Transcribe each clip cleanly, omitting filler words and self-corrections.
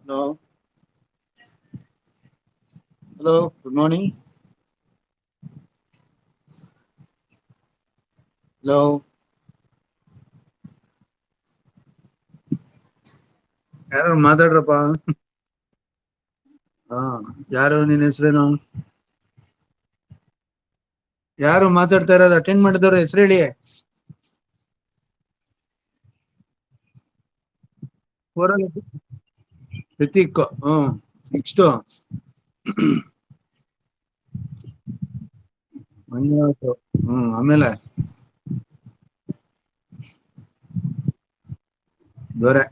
Hello. Hello. Good morning. Hello. ಯಾರು ಮಾತಾಡ್ರಪ್ಪ. ಹಾ, ಯಾರು ನಿನ್ನ ಹೆಸರೇನು? ಯಾರು ಮಾತಾಡ್ತಾ ಇರೋದು? ಅಟೆಂಡ್ ಮಾಡಿದವ್ರ ಹೆಸರು ಹೇಳಿ. ರಿತಿಕ್. ನೆಕ್ಸ್ಟ್ ಮಂಜುನಾಥ್. ಆಮೇಲೆ ದೊರೆ.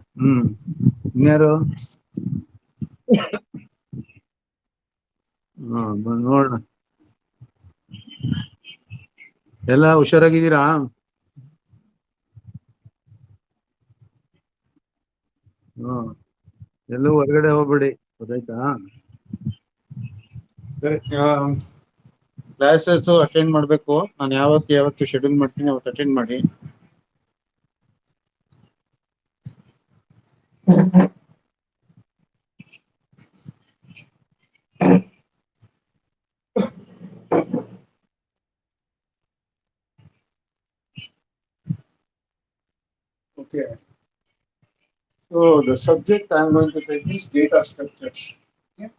ಇನ್ಯಾರು? ನೋಡೋಣ. ಎಲ್ಲ ಹುಷಾರಾಗಿದ್ದೀರಾ? ಎಲ್ಲೂ ಹೊರಗಡೆ ಹೋಗ್ಬೇಡಿ, ಗೊತ್ತಾಯ್ತಾ? ಸರಿ. ಕ್ಲಾಸಸ್ ಅಟೆಂಡ್ ಮಾಡಬೇಕು. ನಾನು ಯಾವತ್ತು ಶೆಡ್ಯೂಲ್ ಮಾಡ್ತೀನಿ ಅವತ್ತು ಅಟೆಂಡ್ ಮಾಡಿ. Okay. So the subject I'm going to take is data structures. Okay.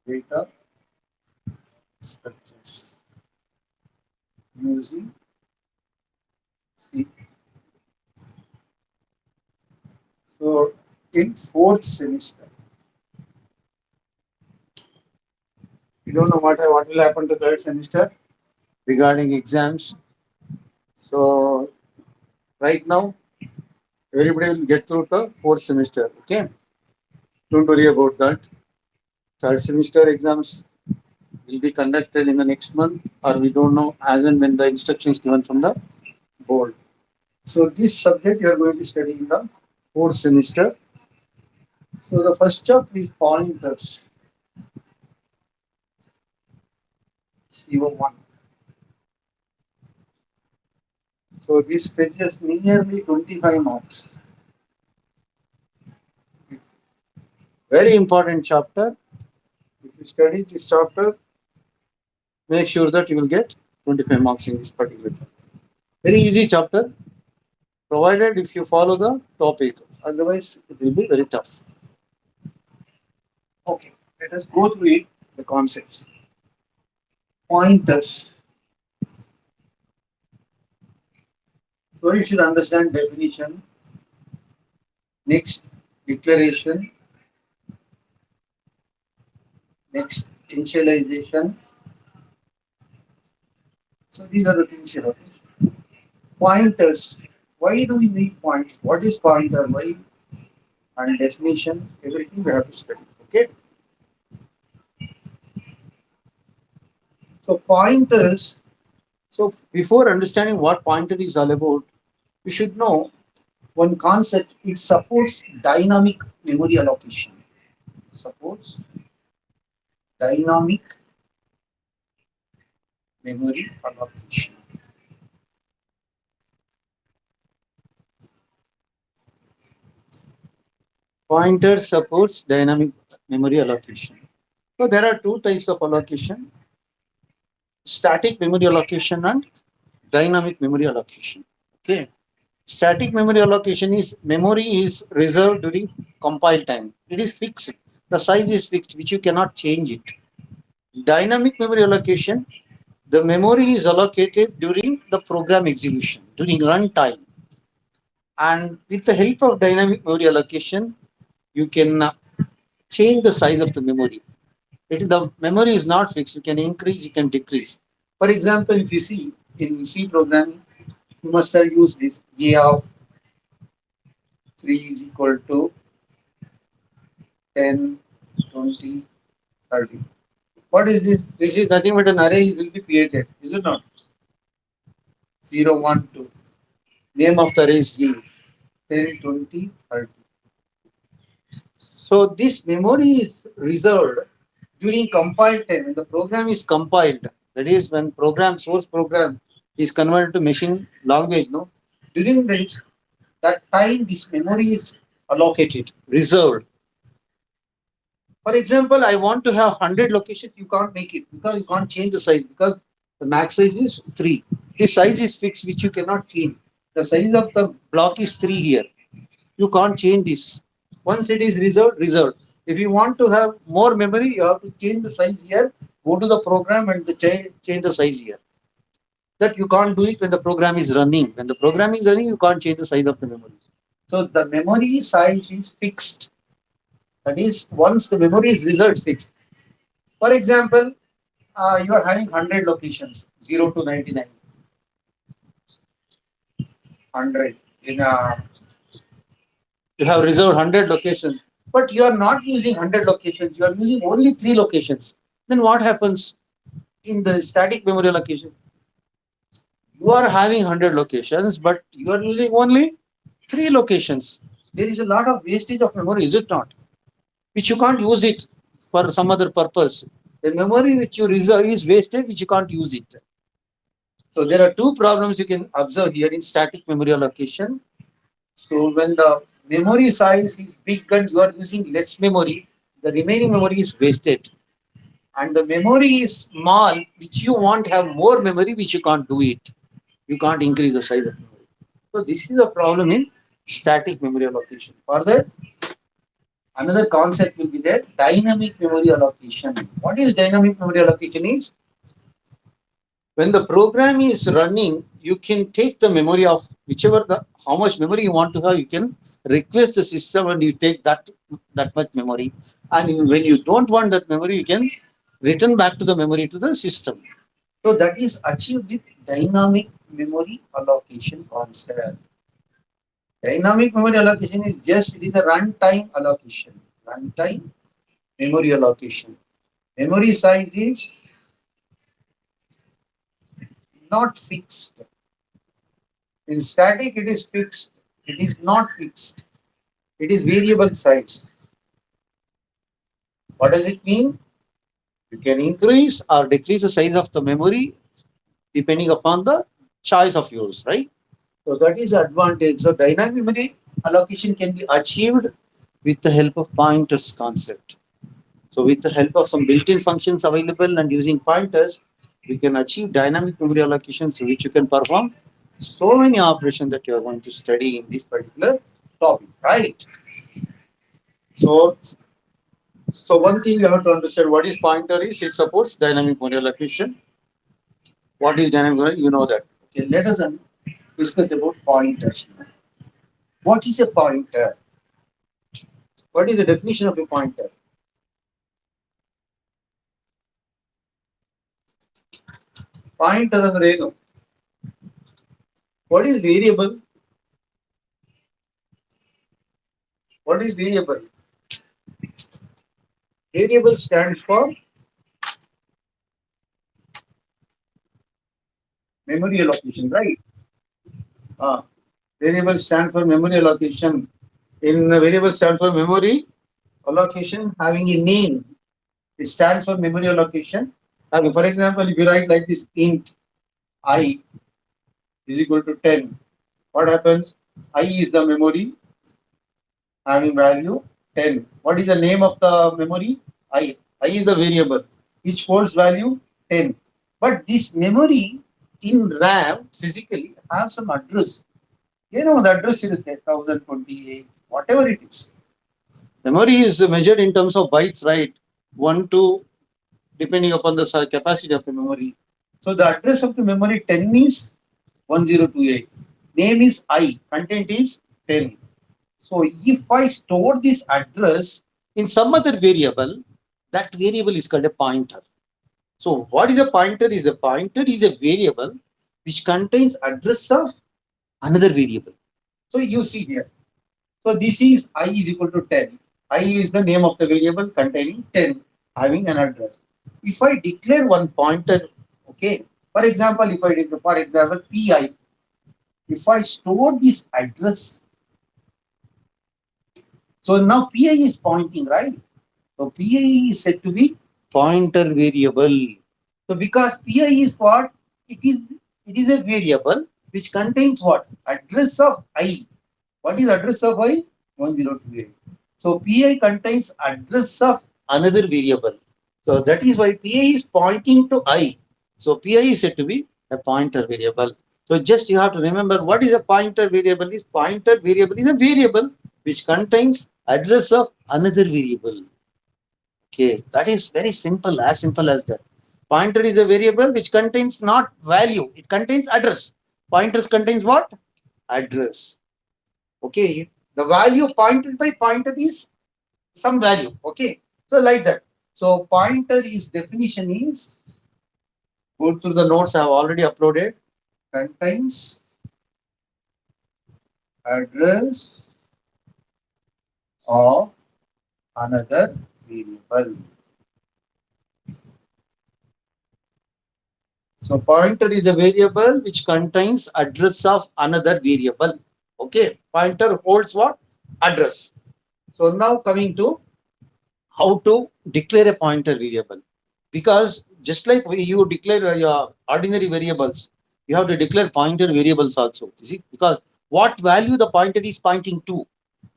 Data structures using C. So in fourth semester, you don't know what will happen to third semester regarding exams. So right now, everybody will get through the fourth semester. Okay. Don't worry about that. Third semester exams will be conducted in the next month, or we don't know as and when the instructions given from the board. So this subject you are going to study in the fourth semester. So the first chapter is pointers. CO1. So this fetches nearly 25 marks. Very important chapter. If you study this chapter, make sure that you will get 25 marks in this particular chapter. Very easy chapter, provided if you follow the topic. Otherwise, it will be very tough. Okay, let us go through it, the concepts. Pointers. So you should understand definition. Next, declaration. Next, initialization. So these are the things here. Pointers. Why do we need points? What is pointer? Why? And definition. Everything we have to study. Okay. So pointers. So before understanding what pointer is all about, we should know one concept. It supports dynamic memory allocation. It supports dynamic memory allocation. Pointer supports dynamic memory allocation. So there are two types of allocation: static memory allocation and dynamic memory allocation. Okay. Static memory allocation is memory is reserved during compile time. It is fixed. The size is fixed, which you cannot change it. Dynamic memory allocation, the memory is allocated during the program execution, during runtime. And with the help of dynamic memory allocation, you can change the size of the memory. The memory is not fixed. You can increase, you can decrease. For example, if you see in C programming, you must have used this A of 3 is equal to 10, 20, 30. What is this? This is nothing but an array will be created, is it not? 0, 1, 2. Name of the array is G. 10, 20, 30. So this memory is reserved during compile time. When the program is compiled, that is when source program is converted to machine language, no? During that time, this memory is allocated, reserved. For example, I want to have 100 locations. You can't make it because you can't change the size because the max size is 3. This size is fixed, which you cannot change. The size of the block is 3 here. You can't change this. Once it is reserved, reserved. If you want to have more memory, you have to change the size here. Go to the program and change the size here. That you can't do it when the program is running. When the program is running, you can't change the size of the memory. So the memory size is fixed. That is, once the memory is reserved, fixed. For example, you are having 100 locations, 0 to 99, 100. You have reserved 100 locations, but you are not using 100 locations, you are using only 3 locations. Then what happens in the static memory allocation? You are having 100 locations, but you are using only 3 locations. There is a lot of wastage of memory, is it not? Which you can't use it for some other purpose. The memory which you reserve is wasted, which you can't use it. So there are two problems you can observe here in static memory allocation. So when the memory size is big and you are using less memory, the remaining memory is wasted. And the memory is small, which you want to have more memory, which you can't do it. You can't increase the size of memory. So this is a problem in static memory allocation. Further, another concept will be there, dynamic memory allocation. What is dynamic memory allocation is? When the program is running, you can take the memory of whichever the how much memory you want to have. You can request the system and you take that much memory. And when you don't want that memory, you can return back to the memory to the system. So that is achieved with dynamic memory allocation concept. Dynamic memory allocation is just it is a runtime allocation. Runtime memory allocation. Memory size is not fixed. In static, it is fixed. It is not fixed. It is variable size. What does it mean? You can increase or decrease the size of the memory depending upon the choice of yours, right? So that is the advantage. So dynamic memory allocation can be achieved with the help of pointers concept. So with the help of some built-in functions available and using pointers, we can achieve dynamic memory allocation through which you can perform so many operations that you are going to study in this particular topic, right? So, so one thing you have to understand what is pointer is it supports dynamic memory allocation. What is dynamic memory? You know that. Okay, let us discuss about pointers. What is a pointer? What is the definition of a pointer? Pointer ಅಂದ್ರೆ ಏನು? What is variable? What is variable? Variable stands for memory allocation, right? Uh, Variable stands for memory allocation. In variable stands for memory allocation having a name. It stands for memory allocation. For example, if you write like this int I is equal to 10, what happens? I is the memory having value 10. What is the name of the memory? I. I is the variable which holds value 10. But this memory in RAM physically have some address. You know the address is 1028, whatever it is. Memory is measured in terms of bytes, right? 1 to depending upon the capacity of the memory. So the address of the memory 10 is 1028. Name is I, content is 10. So if I store this address in some other variable, that variable is called a pointer. So what is a pointer? A pointer is a variable which contains address of another variable. So you see here. So this is I is equal to 10. I is the name of the variable containing 10 having an address. If I declare one pointer, okay, for example, if I declare, for example, pi, if I store this address, so now pi is pointing, right? So pi is said to be pointer variable. So because pi is what? It is a variable which contains what? Address of I. What is address of I? 1028. So pi contains address of another variable. So that is why pi is pointing to I. So pi is said to be a pointer variable. So just you have to remember what is a pointer variable is. Pointer variable is a variable which contains address of another variable. Okay, that is very simple, as simple as that. Pointer is a variable which contains not value, it contains address. Pointers contains what? Address. Okay, the value pointed by pointer is some value. Okay, so like that. So pointer is definition is, go through the notes I have already uploaded, contains address of another variable. So pointer is a variable which contains address of another variable. Okay, pointer holds what? Address. So now coming to how to declare a pointer variable. Because just like you declare your ordinary variables, you have to declare pointer variables also. You see, because what value the pointer is pointing to,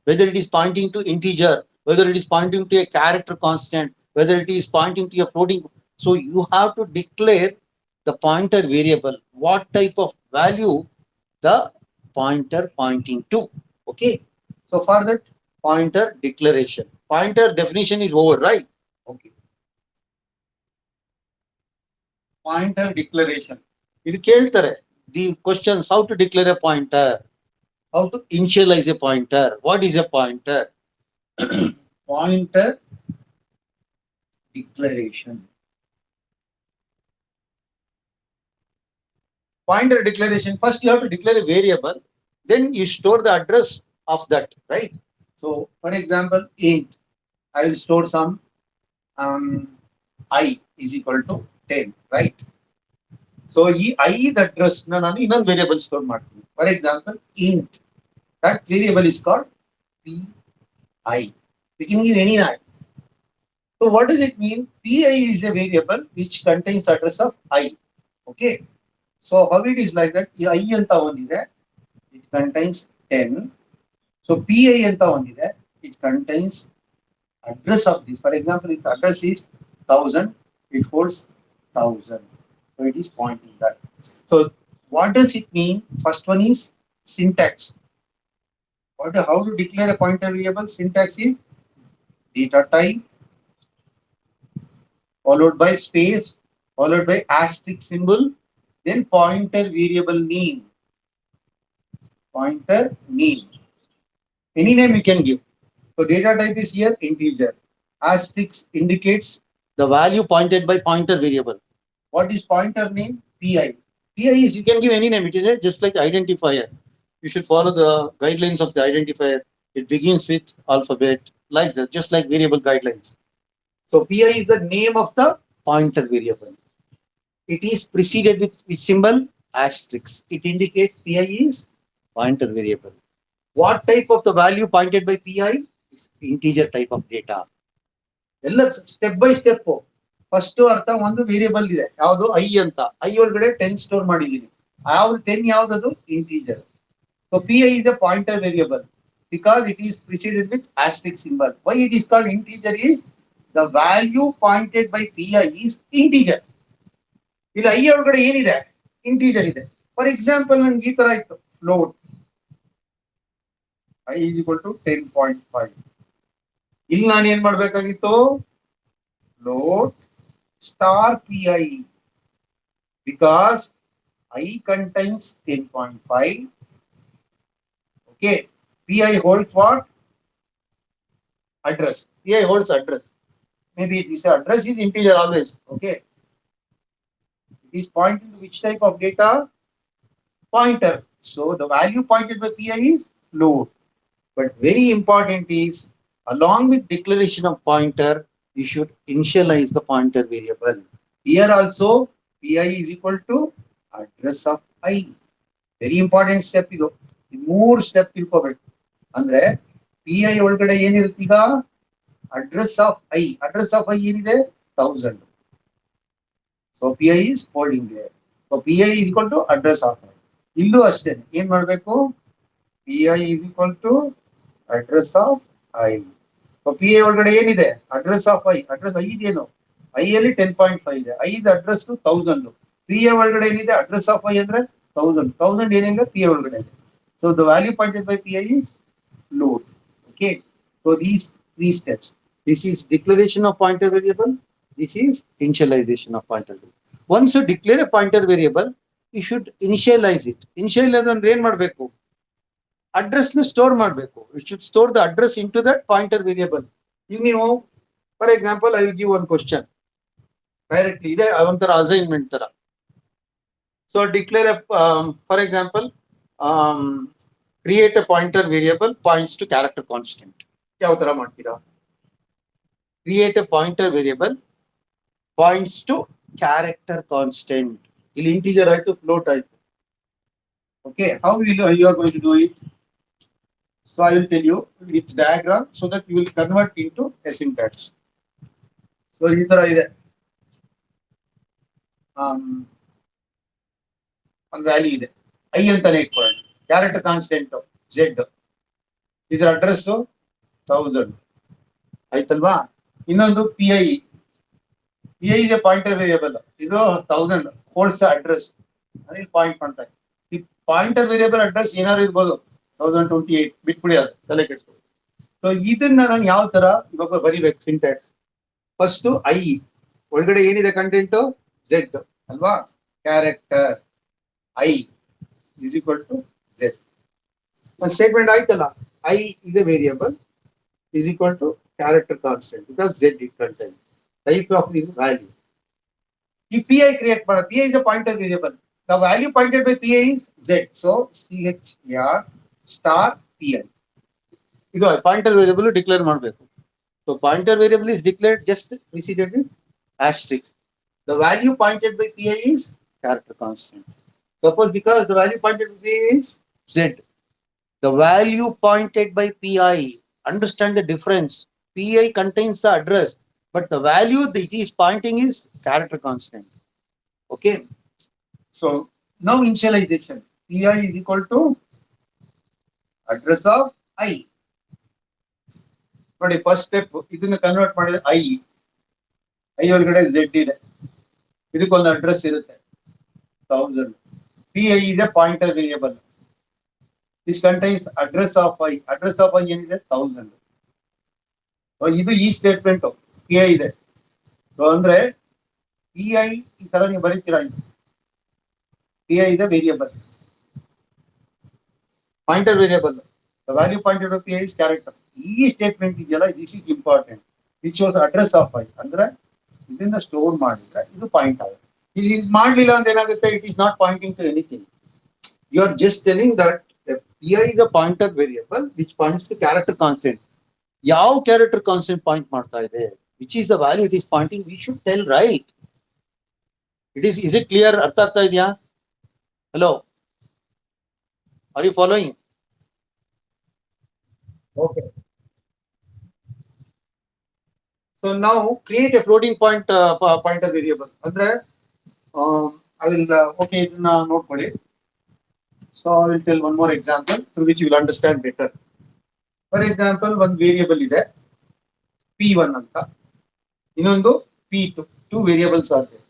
whether it is pointing to integer, whether it is pointing to a character constant, whether it is pointing to a floating. So you have to declare the pointer variable, what type of value the pointer pointing to. Okay. So for that, pointer declaration. Pointer definition is over, right? Okay. Pointer declaration. ಇದು ಕೇಳ್ತಾರೆ the questions, how to declare a pointer, how to initialize a pointer, what is a pointer. Pointer declaration. Pointer declaration, first you have to declare a variable, then you store the address of that, right? So for example, int, I will store some I is equal to 10, right? So I is the address ನಾನು ಇನ್ನೊಂದು variable store ಮಾಡ್ತೀನಿ. For example, int, that variable is called pi. We can give any name. So what does it mean? Pi is a variable which contains address of I. Okay. So how it is like that? I anta ondide, it contains 10. So pi anta ondide, it contains address of this. For example, its address is 1000, it holds 1000. So it is pointing that. So what does it mean? First one is syntax. How to declare a pointer variable? Syntax is data type followed by space followed by asterisk symbol, then pointer variable name. Pointer name. Any name you can give. So data type is here integer. Asterisk indicates the value pointed by pointer variable. What is pointer name? Pi. Pi is, you can give any name. It is just like identifier. You should follow the guidelines of the identifier. It begins with alphabet, like that, just like variable guidelines. So pi is the name of the pointer variable. It is preceded with symbol asterisk. It indicates pi is pointer variable. What type of the value pointed by pi? Is integer type of data. ಎಲ್ಲ step by step. First ಅರ್ಥ, ಒಂದು variable ಇದೆ ಯಾವುದು I ಅಂತ, I ಒಳಗಡೆ 10 store ಮಾಡಿದೀನಿ. ಯಾವ್ದು 10 ಯಾವ್ದದು? Integer. So P I is a pointer variable because it is preceded with asterisk symbol. Why it is called integer is the value pointed by pi is integer. ಇಲ್ಲಿ I ಒಳಗಡೆ ಏನಿದೆ? Integer ಇದೆ. For example ನನ್ಗೆ ಈ ತರ ಇತ್ತು, float I is equal to 10.5. ಇಲ್ಲಿ ನಾನು ಏನ್ ಮಾಡ್ಬೇಕಾಗಿತ್ತು? float star pi, because I contains 10.5. Okay, pi holds what? Address. Pi holds address. Maybe this address is integer always. Okay, it is pointing to which type of data? Pointer. So the value pointed by pi is float. But very important is, along with declaration of pointer, you should initialize the pointer variable. Here also pi is equal to address of I. Very important step ಇದು. ಮೂರು step ತಿಳ್ಕೋಬೇಕು. ಅಂದ್ರೆ P I ಒಳಗಡೆ ಏನಿರುತ್ತೆ ಈಗ? Address of I. Address of I ಏನಿದೆ? 1000. So P I is holding there. So P I is equal to address of I. ಇಲ್ಲೂ ಅಷ್ಟೇ ಏನ್ ಮಾಡ್ಬೇಕು? P I is equal to address of I. P A ಒಳಗಡೆ ಏನಿದೆ address of I, address I ಇದೇನು I ಅಲ್ಲಿ 10.5 ಇದೆ, ಐದು ಅಡ್ರೆಸ್ 1000. ಪಿ ಎ ಒಳಗಡೆ ಏನಿದೆ ಅಡ್ರೆಸ್ ಆಫ್ ಐ ಅಂದ್ರೆ 1000 ಏನಿದೆ ಪಿ ಎ ಒಳಗಡೆ ಇದೆ. So the value pointed by P I is load. Okay, so these three steps. This is declaration of pointer variable. This is initialization of pointer variable. Once you declare a pointer variable, you should initialize it. Initialize ಅಂದ್ರೆ ಏನ್ ಮಾಡಬೇಕು? Address ನ store ಮಾಡಬೇಕು. You should store the address into that pointer variable. ಈಗ ನೀವು for example I will give one question directly, ಇದೆ ಒಂಥರ assignment ತರ. So declare for example create a pointer variable points to character constant. ಯಾವ ತರ ಮಾಡ್ತೀರಾ? Create a pointer variable points to character constant. ಇಲ್ಲಿ integer ಆಯ್ತು, ಫ್ಲೋಟ್ ಆಯ್ತು. Okay, how you are going to do it? So I will tell you with diagram so that you will convert into a syntax. So ಈ ತರ ಇದೆ. ಒಂದು value ಇದೆ I ಅಂತಾನೆ ಇಟ್ಕೊಳ್ಳೋಣ. ಕ್ಯಾರೆಕ್ಟರ್ ಕಾನ್ಸ್ಟೆಂಟ್ Z, ಇದರ ಅಡ್ರೆಸ್ 1000 ಆಯ್ತಲ್ವಾ. ಇನ್ನೊಂದು ಪಿ ಐ ಇದೆ ಪಾಯಿಂಟರ್ ವೇರಿಯಬಲ್, ಇದು 1000 ಹೋಲ್ಡ್ಸ್ ಅಡ್ರೆಸ್, ಅಲ್ಲಿ ಪಾಯಿಂಟ್ ಮಾಡ್ತಾರೆ. ಈ ಪಾಯಿಂಟರ್ ವೇರಿಯಬಲ್ ಅಡ್ರೆಸ್ ಏನಾದ್ರು ಇರ್ಬೋದು, 1028 ಬಿಟ್ಬಿಡಿ, ಅದು ತಲೆ ಕೆಡ್ಸ್ಕೊಳ್ಳಿ. ಸೊ ಇದನ್ನ ನಾನು ಯಾವ ತರ ಇವಾಗ ಬರಿಬೇಕು ಸಿಂಟ್ಯಾಕ್ಸ್? ಫಸ್ಟ್ ಐ ಒಳಗಡೆ ಏನಿದೆ ಕಂಟೆಂಟ್ Z ಅಲ್ವಾ, character I is equal to Z. ಒಂದು ಸ್ಟೇಟ್ಮೆಂಟ್ ಆಯ್ತಲ್ಲ, I is a variable is equal to character constant because Z it contains type of value. ಈ ಪಿ ಐ ಕ್ರಿಯೇಟ್ ಮಾಡ, P I is a pointer variable. The value pointed by pi is Z. So CHR star pi. ಇದು pointer variable declare ಮಾಡಬೇಕು. So pointer variable is declared just preceded with asterisk. The value pointed by pi is character constant. Suppose because the value pointed by pi is Z, the value pointed by pi, understand the difference. Pi contains the address, but the value that it is pointing is character constant. Okay, so now initialization. Pi is equal to address of I. ನೋಡಿ first step, ಇದನ್ನ convert ಮಾಡಿದ್ರೆ I ಒಳಗಡೆ Z ಇದೆ, ಇದಕ್ಕೊಂದು address ಇರುತ್ತೆ 1000. P I ಇದೆ pointer variable, this contains address of I. Address of I ಏನಿದೆ 1000. ಇದು ಈ ಸ್ಟೇಟ್ಮೆಂಟ್ ಪಿ ಐ ಇದೆ. ಸೊ ಅಂದ್ರೆ ಪಿ ಐ ಈ ತರ ನೀವು ಬರೀತೀರಾ, ಪಿ ಐ ಇದೆ variable, pointer variable, the value pointed by P I is character. ಈ ಸ್ಟೇಟ್ಮೆಂಟ್ ಇದೆಯಲ್ಲ, this is important. Which was address of I ಅಂದ್ರೆ ಇದನ್ನ ಸ್ಟೋರ್ ಮಾಡಿದ್ರೆ ಇದು ಪಾಯಿಂಟ್ ಆಗುತ್ತೆ. ಇದು ಮಾಡ್ಲಿಲ್ಲ ಅಂದ್ರೆ ಏನಾಗುತ್ತೆ, it is not pointing to anything. You are just telling that pi is a pointer variable which points to character constant. ಯಾವ character constant ಪಾಯಿಂಟ್ ಮಾಡ್ತಾ ಇದೆ, which is the value it is pointing, we should tell, right? Is it clear? ಅರ್ಥ ಆಗ್ತಾ ಇದೆಯಾ? Hello, are you following? Okay, so now create a floating point pointer variable. ಅಂದ್ರೆ I will okay, ಇದನ್ನ ನೋಡ್ಕೊಳ್ಳಿ. So I will tell one more example through which you will understand better. For example, one variable ಇದೆ P1 ಅಂತ, ಇನ್ನೊಂದು P2. Two variables are there.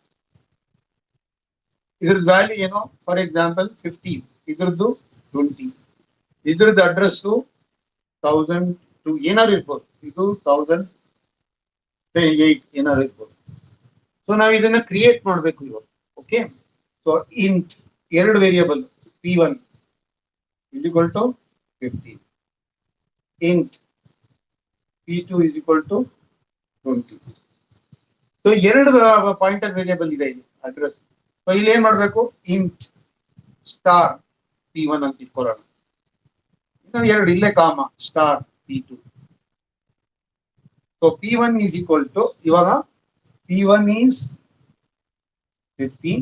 ಇದರ value ಏನು? For example 15, ಇದ್ರದ್ದು 20, ಇದ್ರದ್ದು ಅಡ್ರೆಸ್ 1002 ಏನಾದ್ರು ಇರ್ಬೋದು, ಇದು 1008 ಏನಾದ್ರು ಇರ್ಬೋದು. ಸೊ ನಾವು ಇದನ್ನ ಕ್ರಿಯೇಟ್ ಮಾಡಬೇಕು ಇವಾಗ. ಓಕೆ, ಸೊ ಇಂಟ್ ಎರಡು variable P1 is equal to 15, int P2 is equal to 20. So ಎರಡು ಪಾಯಿಂಟರ್ ವೇರಿಯಬಲ್ ಇದೆ ಇಲ್ಲಿ ಅಡ್ರೆಸ್. ಸೊ ಇಲ್ಲಿ ಏನ್ ಮಾಡ್ಬೇಕು, ಇಂಟ್ ಸ್ಟಾರ್ P1 ಅಂತ ಇಟ್ಕೊಳ್ಳೋಣ. ಇನ್ನು ಎರಡು ಇಲ್ಲೇ ಕಾಮ star P2. So P1 is equal to, ಇವಾಗ P1 is 15,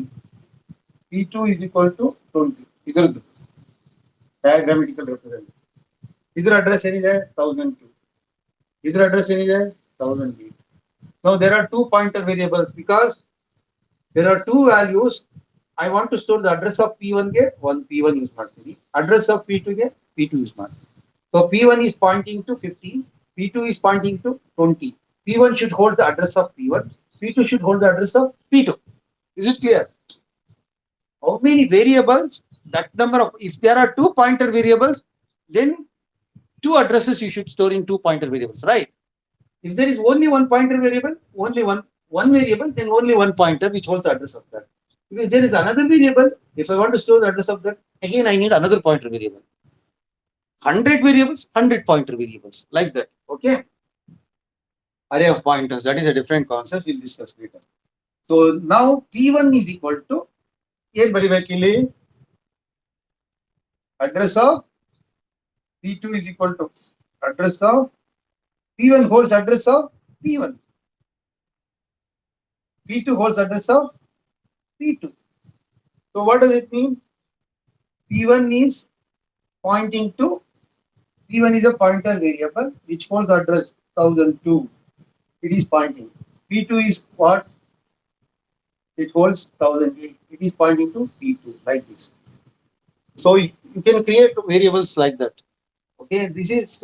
P2 is equal to 20. ಇದರದ್ದು ಡಯಾಗ್ರಾಮೆಟಿಕಲ್ ರೆಪ್ರೆಸೆಂಟ್. ಇದರ ಅಡ್ರೆಸ್ ಏನಿದೆ 1002, ಇದರ ಅಡ್ರೆಸ್ ಏನಿದೆ 1008. Now there are two pointer variables because there are two values. I want to store the address of P1 ಗೆ one P1 use ಮಾಡ್ತೀನಿ, address of P2 ಗೆ P2 use ಮಾಡ್ತೀನಿ. So P1 is pointing to 15, P2 is pointing to 20. P1 should hold the address of P1. P2 should hold the address of P2. Is it clear? How many variables? That number of, if there are two pointer variables, then two addresses you should store in two pointer variables, right? If there is only one pointer variable, only one variable, then only one pointer which holds the address of that. If there is another variable, if I want to store the address of that, again I need another pointer variable. 100 variables, 100 pointer variables, like that. Okay. Array of pointers, that is a different concept, we'll discuss later. So now P1 is equal to address of P2 is equal to address of P1 holds address of P1. P2 holds address of P2. So what does it mean? P1 is pointing to P1 is a pointer variable which holds address 1002. It is pointing. P2 is what? It holds 1008. It is pointing to P2 like this. So you can create variables like that. Okay, this is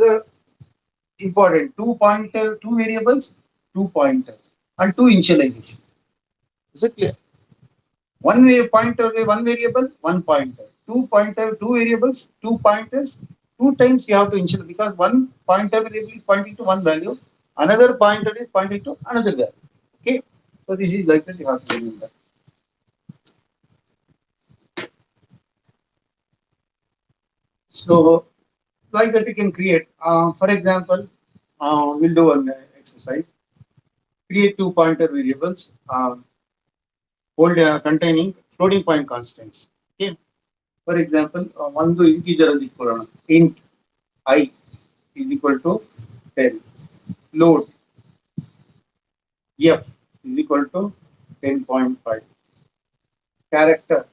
important. Two variables, two pointers, and two initialization. Is it clear? One pointer, one variable, one pointer. Two variables, two pointers. Two times you have to initialize because one pointer variable is pointing to one value, another pointer is pointing to another value. Okay, so this is like that you have to remember. So like that you can create. For example, we'll do an exercise. Create two pointer variables. Containing floating point constants. Okay. For example, one integer is equal to int I is equal to 10. Load F is equal to 10.5. Character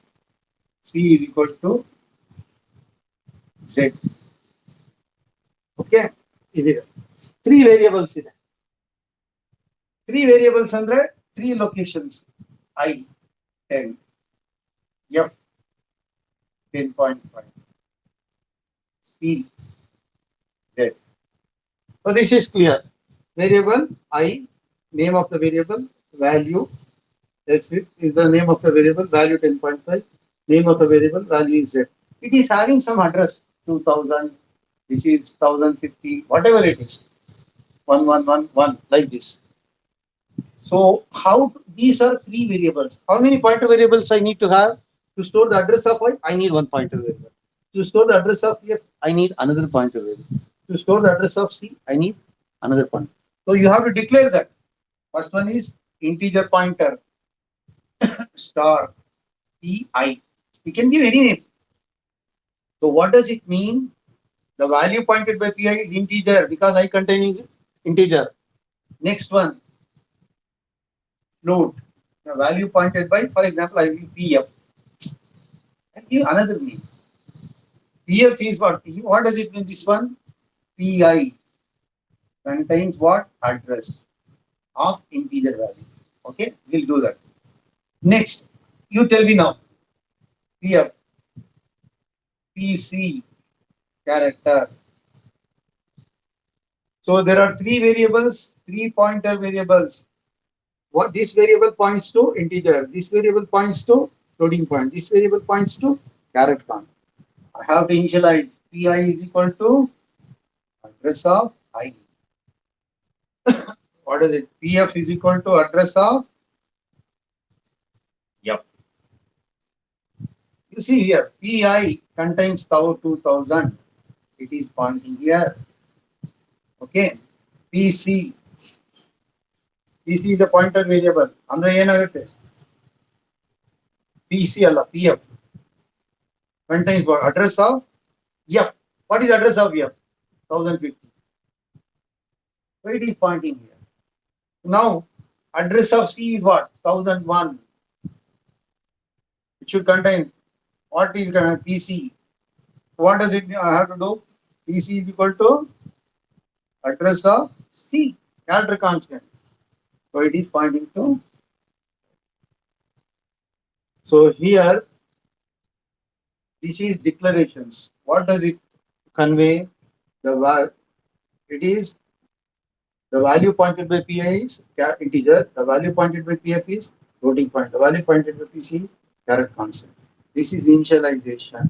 C is equal to Z. Okay. Three variables in it. Three variables under three locations. I 10. F 10.5. C Z. So this is clear. Variable I, name of the variable, value, that's it, is the name of the variable, value 10.5, name of the variable, value is Z. It is having some address, 2000, this is 1050, whatever it is, 1111, like this. So how, these are three variables. How many pointer variables I need to have? To store the address of Y, I need one pointer variable. To store the address of F, I need another pointer variable. To store the address of C, I need another pointer. So you have to declare that. First one is integer pointer star PI. You can give any name. So what does it mean? The value pointed by PI is integer because I containing integer. Next one, float. The value pointed by, for example, I will PF. I give another name. PF is what? What does it mean? This one, PI contains what? Address of integer value. Okay, we'll do that. Next, you tell me now. PF, PC, character. So there are three variables, three pointer variables. What this variable points to integer, this variable points to floating point, this variable points to character count. I have to initialize PI is equal to address of I. What is it? PF is equal to address of F. You see here, PI contains tau 2000. It is pointing here. Okay. PC. PC is a pointer variable. Andre ಏನಾಗುತ್ತೆ? PC ಅಲ್ಲ, PF contains what? Address of F. What is address of F? 1050. So it is pointing here. Now, address of C is what? 1001. It should contain what is PC. What does it have to do? PC is equal to address of C, character constant. So it is pointing to. So here, this is declarations. What does it convey? It is The value pointed by Pi is integer. The value pointed by Pf is floating point. The value pointed by Pc is caret constant. This is initialization.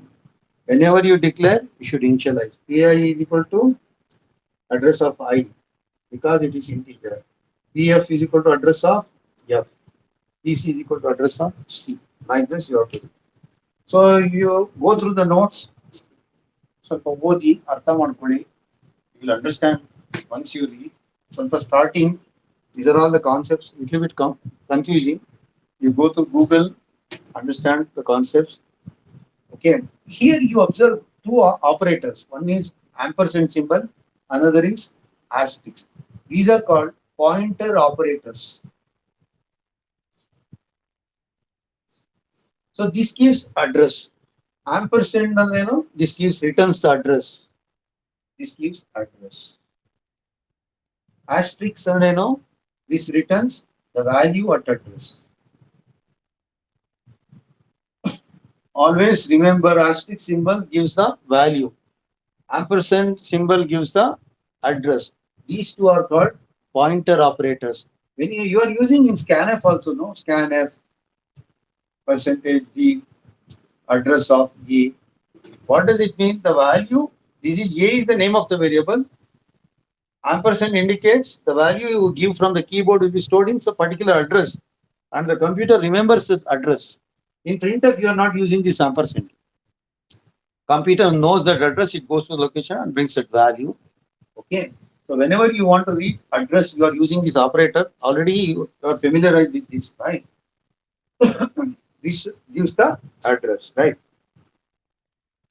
Whenever you declare, you should initialize. Pi is equal to address of I because it is integer. Pf is equal to address of F. Pc is equal to address of C. Like this you have to do. So you go through the notes. ಸ್ವಲ್ಪ ಓದಿ ಅರ್ಥ ಮಾಡ್ಕೊಳ್ಳಿ. You will understand once you read. So the starting, these are all the concepts. Little bit confusing. You go to Google, understand the concepts. Okay. Here you observe two operators. One is ampersand symbol, another is asterisk. These are called pointer operators. So this gives address. Ampersand, this gives returns the address. This gives address. Asterisk, this returns the value at address. Always remember, asterisk symbol gives the value. Ampersand symbol gives the address. These two are called pointer operators. When you are using in scanf also, no? Scanf, percentage D, address of A. What does it mean? The value, this is A is the name of the variable. Ampersand indicates the value you give from the keyboard will be stored in some particular address, and the computer remembers this address. In printf, you are not using this ampersand. Computer knows that address, it goes to the location and brings that value. Okay. So whenever you want to read address, you are using this operator. Already you are familiarized with this, right? This gives the address, right?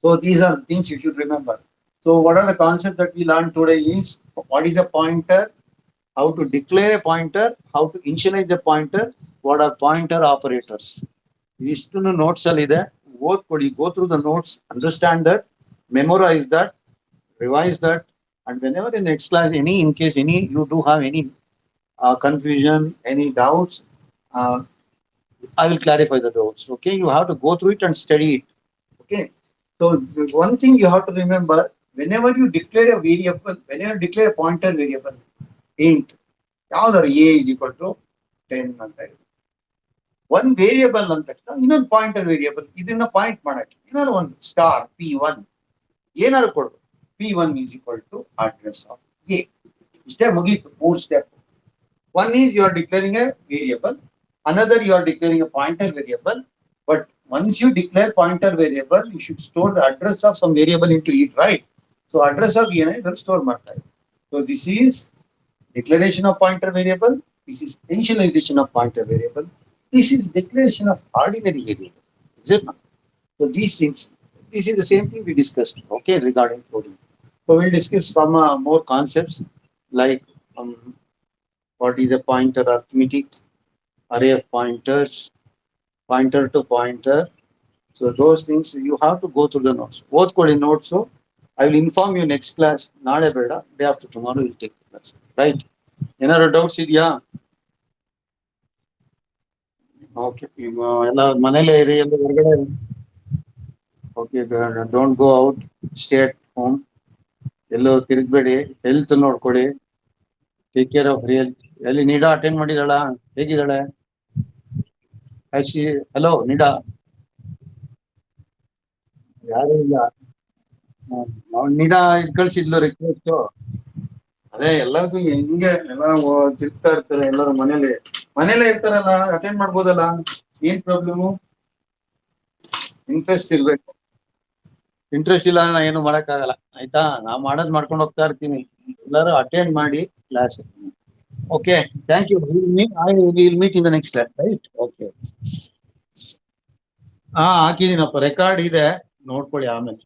So these are things you should remember. So what are the concepts that we learned today is what is a pointer, how to declare a pointer, how to initialize the pointer, what are pointer operators. Istu notes ಅಲ್ಲಿ ಇದೆ, ಓದ್ಕೊಡಿ, go through the notes, understand that, memorize that, revise that, and whenever in next class, in case you do have any confusion, any doubts, I will clarify the doubts. Okay, you have to go through it and study it. Okay, so one thing you have to remember, whenever you declare a variable, whenever you declare a pointer variable, int, ಯಾವ್ದಾರ a is equal to 10 ಅಂತ ಇದೆ. ಒಂದು variable ಅಂತ ತಕ್ಷಣ ಇನ್ನೊಂದು pointer variable, ಇದನ್ನ point ಮಾಡಕ್ಕೆ ಏನಾದ್ರು ಒಂದು ಸ್ಟಾರ್ P1 ಏನಾದ್ರು ಕೊಡ್ಬೇಕು. P1 is equal to address of A. ಇಷ್ಟೇ ಮುಗೀತು, 4 step. One is you are declaring a variable, another you are declaring a pointer variable, but once you declare pointer variable, you should store the address of some variable into it, right? So address of ಏನಾದ್ರು store ಮಾಡ್ತಾರೆ. So this is declaration of pointer variable, this is initialization of pointer variable, this is declaration of ordinary variable. Is it not? So these things, this is the same thing we discussed, okay, regarding coding. So we'll discuss some more concepts like what is a pointer arithmetic, array of pointers, pointer to pointer. So those things you have to go through the notes. Both coding notes. So I will inform you next class. Nale beda, day after tomorrow we'll take the class. Right? Any doubts idea? Okay. Manele area ಹೊರಗಡೆ. Okay, don't go out. Stay at home. ಎಲ್ಲೋ ತಿರುಗಬೇಡಿ, health ನೋಡ್ಕೊಡಿ, take care of real. ಎಲ್ಲಿ ನೀಡಾ attend ಮಾಡಿದಾಳ, ಹೇಗಿದ್ದಾಳೆ? Hello ನೀಡಾ, ಯಾರು ಇಲ್ಲ. ನೀಡಾ ಇದು ಕಳ್ಸಿದ್ಲು request. ಅದೇ ಎಲ್ಲರಿಗೂ ಹಿಂಗೆ ಎಲ್ಲ ತಿರ್ಗ್ತಾ ಇರ್ತಾರೆ, ಎಲ್ಲರೂ ಮನೇಲೆ ಇರ್ತಾರಲ್ಲ, ಅಟೆಂಡ್ ಮಾಡ್ಬೋದಲ್ಲ, ಏನ್ ಪ್ರಾಬ್ಲಮು? ಇಂಟ್ರೆಸ್ಟ್ ಇರ್ಬೇಕು. ಇಂಟ್ರೆಸ್ಟ್ ಇಲ್ಲ ನಾ ಏನು ಮಾಡಕ್ ಆಗಲ್ಲ, ಆಯ್ತಾ? ನಾ ಮಾಡೋದ್ ಮಾಡ್ಕೊಂಡು ಹೋಗ್ತಾ ಇರ್ತೀನಿ. ಎಲ್ಲರೂ ಅಟೆಂಡ್ ಮಾಡಿ class. Okay, thank you. I will meet in the next class, right? Okay. ಹಾಕಿದೀನಪ್ಪ, ರೆಕಾರ್ಡ್ ಇದೆ, ನೋಡ್ಕೊಳ್ಳಿ ಆಮೇಲೆ.